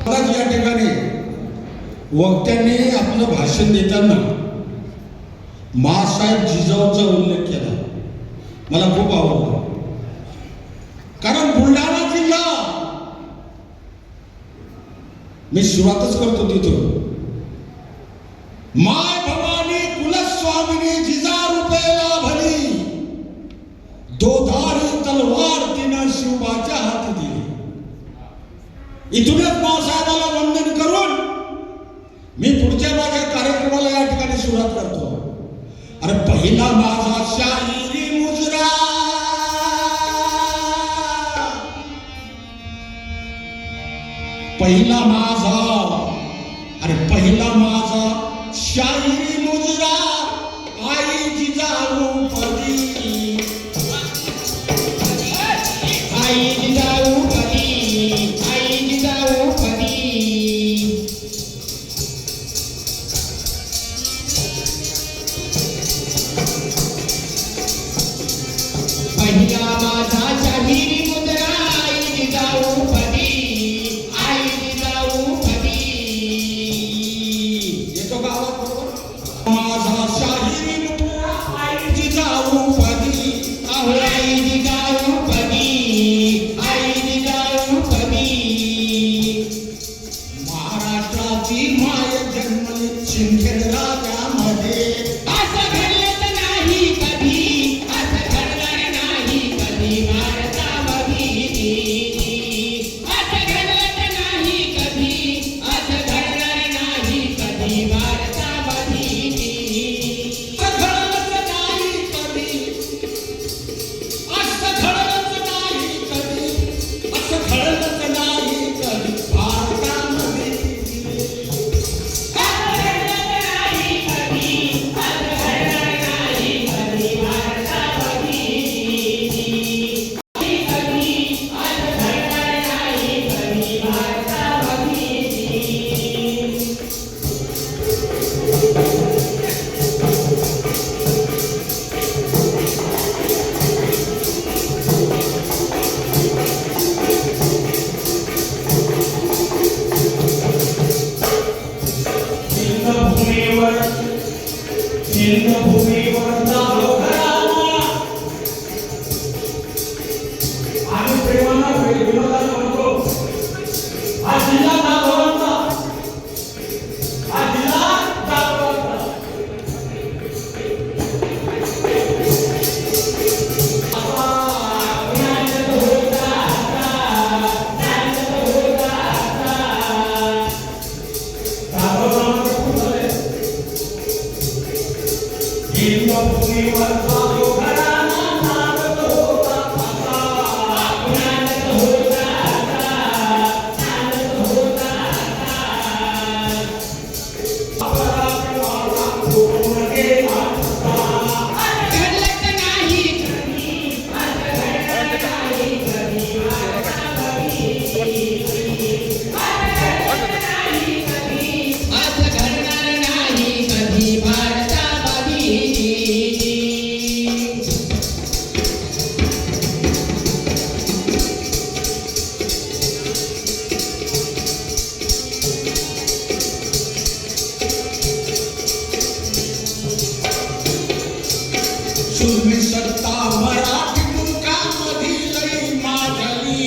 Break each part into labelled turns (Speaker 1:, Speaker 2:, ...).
Speaker 1: या ठिकाणी वक्त्यांनी आपलं भाषण देताना मासाहेब जिजाऊचा उल्लेख केला, मला खूप आवडला. कारण बुलढाणा जिल्हा, मी सुरुवातच करतो तिथं, माय भवानी कुलस्वामिनी जिजाऊपेला भली, दोधारी तलवार तिनं शिवबाच्या हाती दिली. इथूनच मासाहेबाला वंदन करून मी पुढच्या माझ्या कार्यक्रमाला या ठिकाणी सुरुवात करतो. अरे पहिला माझा शाहिरी मुजरा, पहिला माझा, अरे पहिला माझा शाहिरी मुजरा, आई जिजाऊ पदी, आई जिजाऊ पदी, आई जिजाऊ पदी. पहिला माझा शाहिरी मुजरा, आई जिजाऊ पदी, आई जिजाऊ पदी. येतो का आवाज बरोबर? माझा शाहिरी मुजरा, आई जिजाऊ पदी, आई जिजाऊ पदी, आई जिजाऊ पदी. महाराष्ट्राची माय जन्मली शिंदे राजामध्ये, असं घडलं नाही कधी, असं घडणार नाही कधी भारतामध्ये. असं घडलं नाही कधी, असं घडणार नाही कधी भारतामध्ये. असं घडलंच नाही कधी, असं घडलंच नाही कधी, असं घडलंच नाही कधी भारतामध्ये. भूमीवर नाव घराला आणि प्रेमाला विनोदाला म्हणतो, हा जिल्हा दाभोळचा, हा जिल्हा दाभोळचा. सुरमी सत्ता मराठी मुलकामध्ये लई माजली,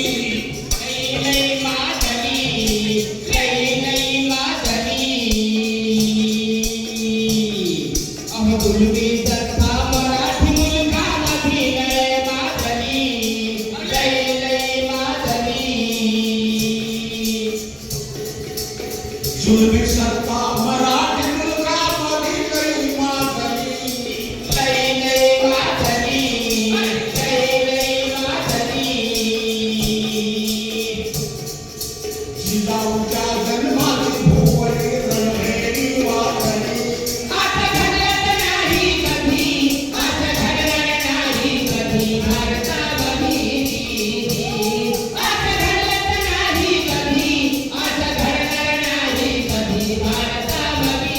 Speaker 1: लई माजली, लई माजली. सुरमी सत्ता मराठी मुलकामध्ये लई माजली, लई माजली. सुरमी सत्ता मराठी मुलकामध्ये लई माजली, लई माजली, लई माजली. जिजाऊच्या जन्माची भुवई रणभेरी वाजली. असं घडलं नाही कधी, असं घडलं नाही कधी भारतामध्ये. असं घडलं नाही कधी, असं घडलं नाही कधी भारतामध्ये.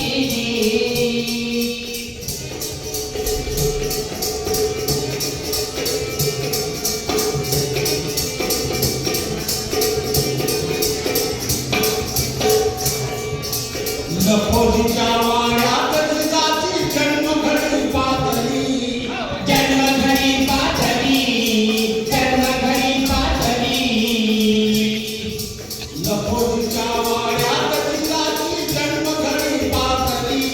Speaker 1: लखोजीच्या वाड्यात जिजाची जन्मघडी पातळी, जन्मघडी पातळी, जन्मघडी पातळी. लखोजीच्या वाड्यात जिजाची जन्मघडी पातळी,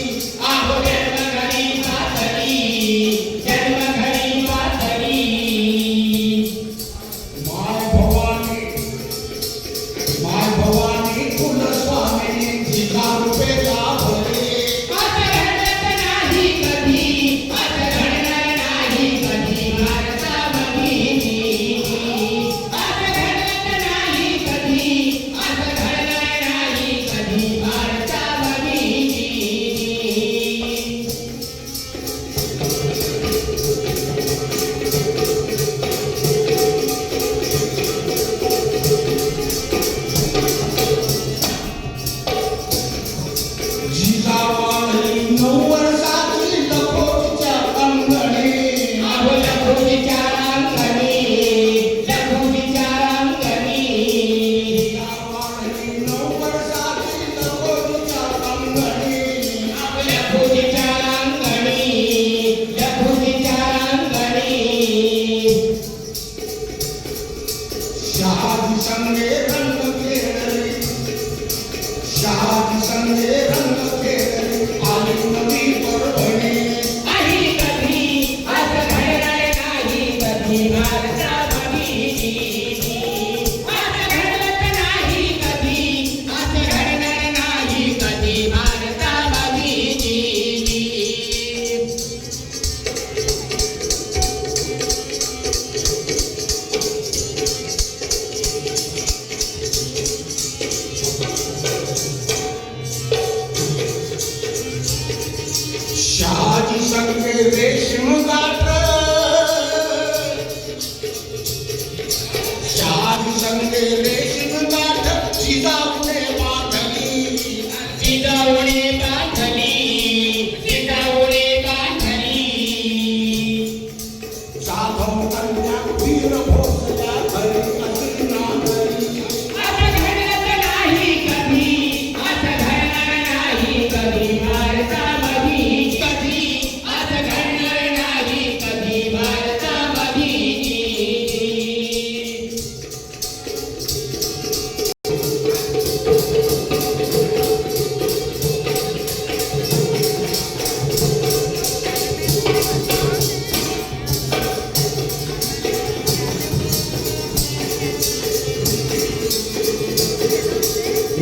Speaker 1: आहो जन्मघडी पातळी, जन्मघडी पातळी. माय भवानी कुलस्वामिनी जिजा रूपे लाभले.
Speaker 2: असं घडत नाही कधी, असं घडणार नाही कधी भारतामध्ये. असं घडत नाही कधी, असं घडणार नाही कधी भारतामध्ये.
Speaker 1: जिजाबाई 9 वर्षाची लखोजीच्या अंगणी,
Speaker 2: आहो लखोजीच्या अंगणी, लखोजीच्या अंगणी.
Speaker 1: जिजाबाई 9 वर्षाची लखोजीच्या अंगणी,
Speaker 2: आहो लखोजीच्या अंगणी, लखोजीच्या अंगणी.
Speaker 1: शहाजी संगे रंग खेळले, शहाजी संगे रंग खेळले, आली नवी परभणी.
Speaker 2: नाही कधी, असं घडणार नाही कधी भारतामध्ये. असं घडत नाही कधी, असं घडणार नाही कधी भारतामध्ये.
Speaker 1: शहाजी संगे रेशीम गाठ, शहाजी संगे रेशीम गाठ, जिजाऊने बांधली,
Speaker 2: जिजाऊने बांधली, जिजाऊने बांधली.
Speaker 1: जाधव कन्या वीर भोसल्या घरी अशी नांदली.
Speaker 2: असं घडत नाही कधी, असं घडणार नाही कधी भारतामध्ये. कधी असं घडणार नाही कधी भारतामध्ये.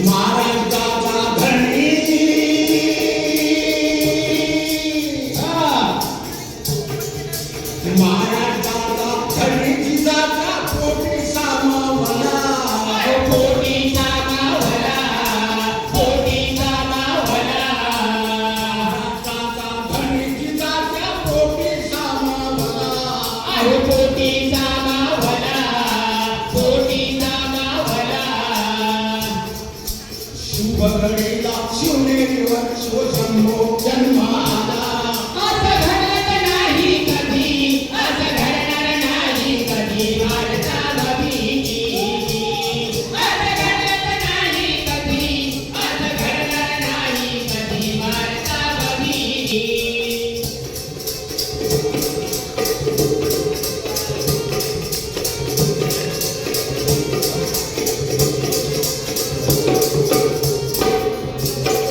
Speaker 1: महाराज दादा धरणी, महाराज दादा धरणी जिजाच्या पोटी सामावला.
Speaker 2: पोटीचा मावला, पोटीचा मावला.
Speaker 1: दादा धरणी जिजाच्या पोटी सामावला.
Speaker 2: अहो पोटीचा मावला, पोटीचा मावला.
Speaker 1: शुभ घडीला शिवनेरीवर शिवशंभो जन्माला.
Speaker 2: असं घडत नाही कधी, असं घडणार नाही कधी भारतामध्ये. असं घडत नाही कधी, असं घडणार नाही कधी भारतामध्ये.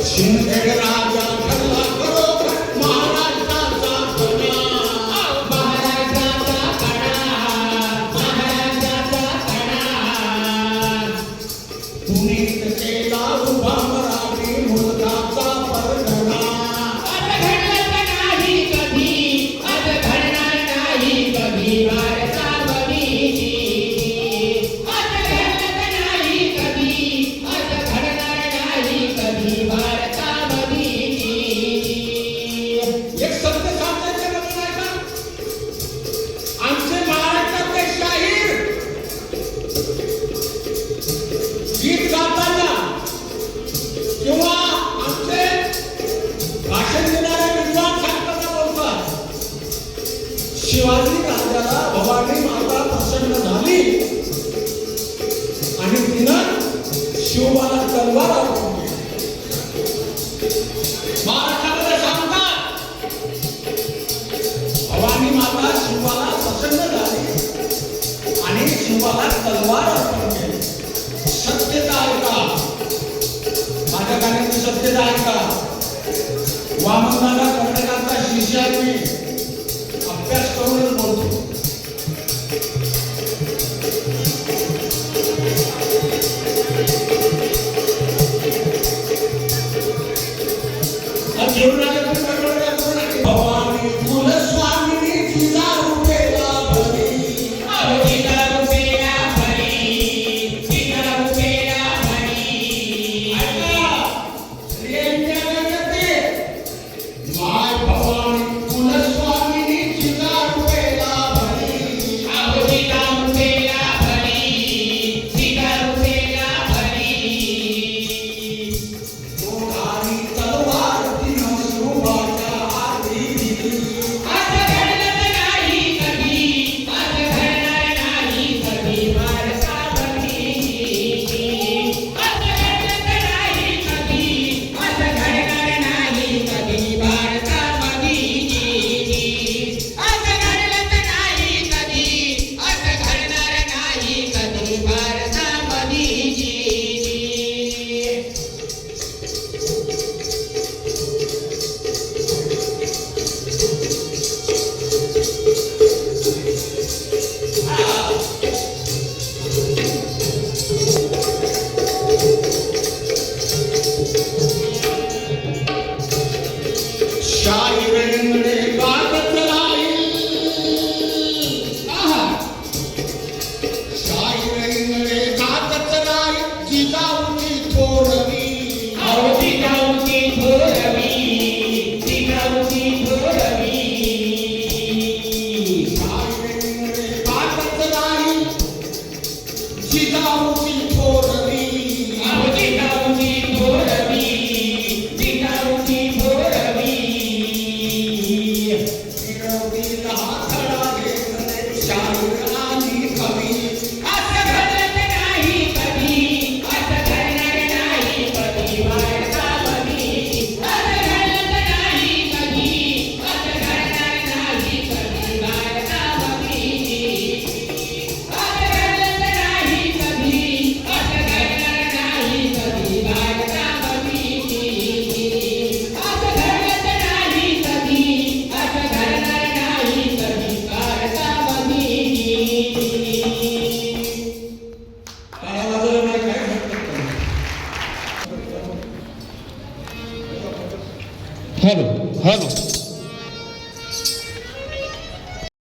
Speaker 1: शिंदे राजा ठरला बरोबर महाराजाचा कणा.
Speaker 2: महाराजाचा कणा, महाराजाचा कणा.
Speaker 1: पुनीत केला उभा मराठी मुलगाचा परगणा.
Speaker 2: असं घडत नाही कधी, असं घडणार नाही कधी भारतामध्ये. असं घडत नाही कधी, असं घडणार नाही कधी भारतामध्ये.
Speaker 1: एक सत्य सांगायचं नाही का, आमचे महाराष्ट्रातले शाहीर गीत गाताना किंवा आमचे भाषण देणारे विद्वान सांगताना बोलतात, शिवाजी राजाला भवानी माता प्रसन्न झाली आणि तिनं शिवबाला तलवार आवडली. मला तलवार अर्पण केली. सत्यता आहे का? माझ्या गाण्याची सत्यता आहे का? वामनदादा कर्नाटकाचा शिष्य आहे मी. अभ्यास करूनच बोलतो. भवानी कुलस्वामिनी जिजाऊ पेला भरी.
Speaker 2: जिजाऊ पेला भरी, जिजाऊ पेला भरी.
Speaker 1: माय भवानी कुलस्वामिनी जिजाऊ पेला भरी.
Speaker 2: जिजाऊ पेला भरी, जिजाऊ पेला भरी.
Speaker 1: दोघांनी तलवार तिनं सुभाच्या हाती दिली.
Speaker 2: असं घडलं नाही कधी, असं घडणार नाही कधी भारतामध्ये. असं घडलं नाही कधी, असं घडणार नाही कधी भारतामध्ये. असं घडलं नाही कधी, असं घडणार नाही कधी भारतामध्ये.
Speaker 1: शाहिरेंकडे गागत राहील. शाहिरेंकडे गागत राहील जिजाऊची थोरवी.
Speaker 2: जिजाऊची थोरवी, जिजाऊची थोरवी.
Speaker 1: शाहिरेंकडे गागत राहील जिजाऊची थोरवी.
Speaker 2: जिजाऊची थोरवी, जिजाऊची थोरवी.
Speaker 1: विरोधीला हातळा घेतले शाहीर आणि कवी.
Speaker 2: असं घडलं नाही कधी, असं घडणार नाही कधी भारतामध्ये. असं घडलं नाही कधी, असं घडणार नाही कधी भारतामध्ये. असं घडलं नाही कधी, असं घडणार नाही कधी भारतामध्ये. असं घडलं नाही कधी, असं घडणार नाही कधी भारतामध्ये.
Speaker 1: टाळ्या वाजवल्यामुळे काय घडतं?
Speaker 3: Hello hello